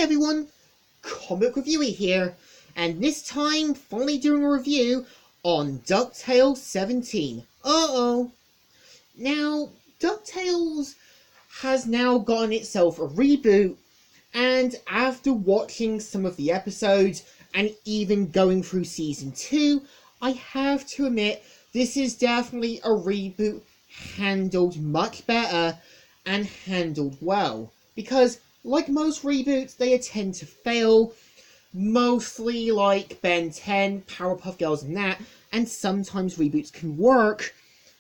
Hi everyone, Comic Reviewer here, and this time finally doing a review on Ducktales 17. Now, Ducktales has now gotten itself a reboot, and after watching some of the episodes and even going through season 2, I have to admit this is definitely a reboot handled much better and handled well, because like most reboots, they tend to fail, mostly like Ben 10, Powerpuff Girls and that, and sometimes reboots can work,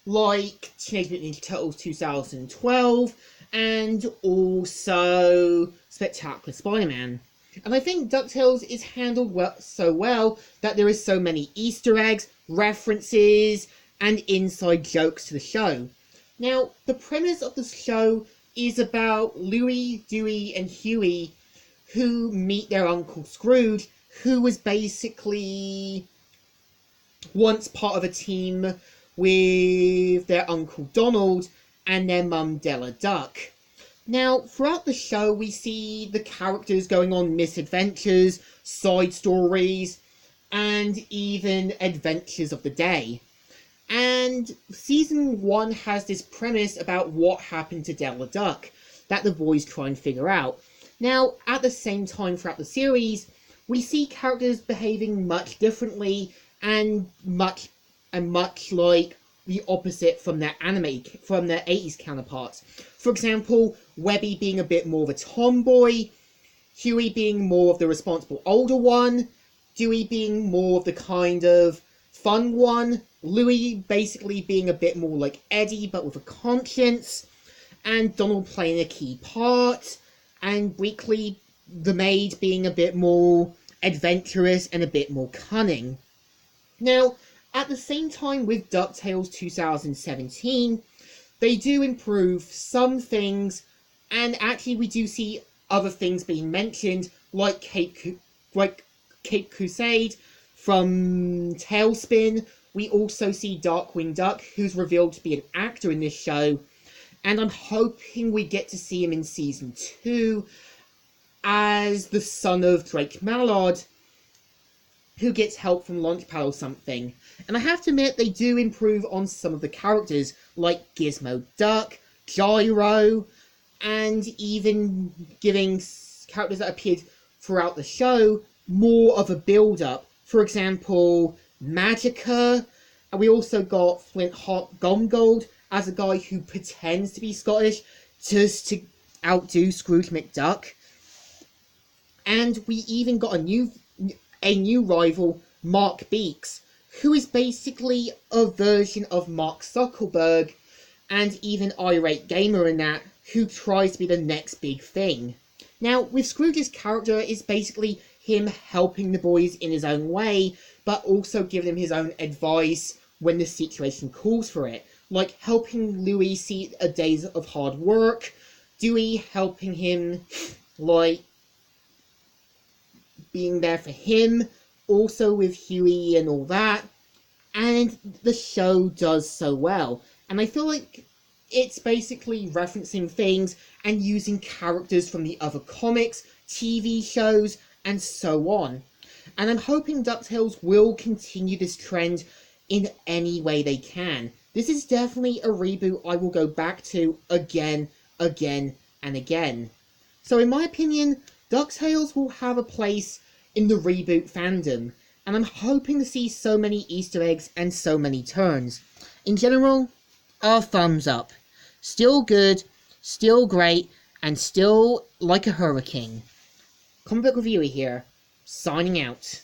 like Teenage Mutant Ninja Turtles 2012, and also Spectacular Spider-Man. And I think DuckTales is handled so well that there is so many Easter eggs, references, and inside jokes to the show. Now, the premise of the show is about Louie, Dewey, and Huey, who meet their Uncle Scrooge, who was basically once part of a team with their Uncle Donald and their mum Della Duck. Now, throughout the show, we see the characters going on misadventures, side stories, and even adventures of the day. And season 1 has this premise about what happened to Della Duck that the boys try and figure out. Now, at the same time throughout the series, we see characters behaving much differently and much like the opposite from their 80s counterparts. For example, Webby being a bit more of a tomboy, Huey being more of the responsible older one, Dewey being more of the kind of fun one, Louie basically being a bit more like Eddie but with a conscience, and Donald playing a key part, and Weekly the maid being a bit more adventurous and a bit more cunning. Now, at the same time with DuckTales 2017, they do improve some things, and actually we do see other things being mentioned, like Cape Crusade from Tailspin. We also see Darkwing Duck, who's revealed to be an actor in this show, and I'm hoping we get to see him in season 2 as the son of Drake Mallard, who gets help from Launchpad or something. And I have to admit, they do improve on some of the characters, like Gizmo Duck, Gyro, and even giving characters that appeared throughout the show more of a build-up. For example, Magica, and we also got Flint Hot Gomgold as a guy who pretends to be Scottish just to outdo Scrooge McDuck. And we even got a new rival, Mark Beeks, who is basically a version of Mark Zuckerberg and even Irate Gamer in that, who tries to be the next big thing. Now, with Scrooge's character, it's basically him helping the boys in his own way, but also giving them his own advice when the situation calls for it. Like helping Louie see a days of hard work, Dewey helping him, like, being there for him, also with Huey and all that. And the show does so well. And I feel like it's basically referencing things and using characters from the other comics, TV shows, and so on. And I'm hoping DuckTales will continue this trend in any way they can. This is definitely a reboot I will go back to again, and again. So in my opinion, DuckTales will have a place in the reboot fandom, and I'm hoping to see so many Easter eggs and so many turns. In general, a thumbs up. Still good, still great, and still like a hurricane. Comic Book Reviewer here, signing out.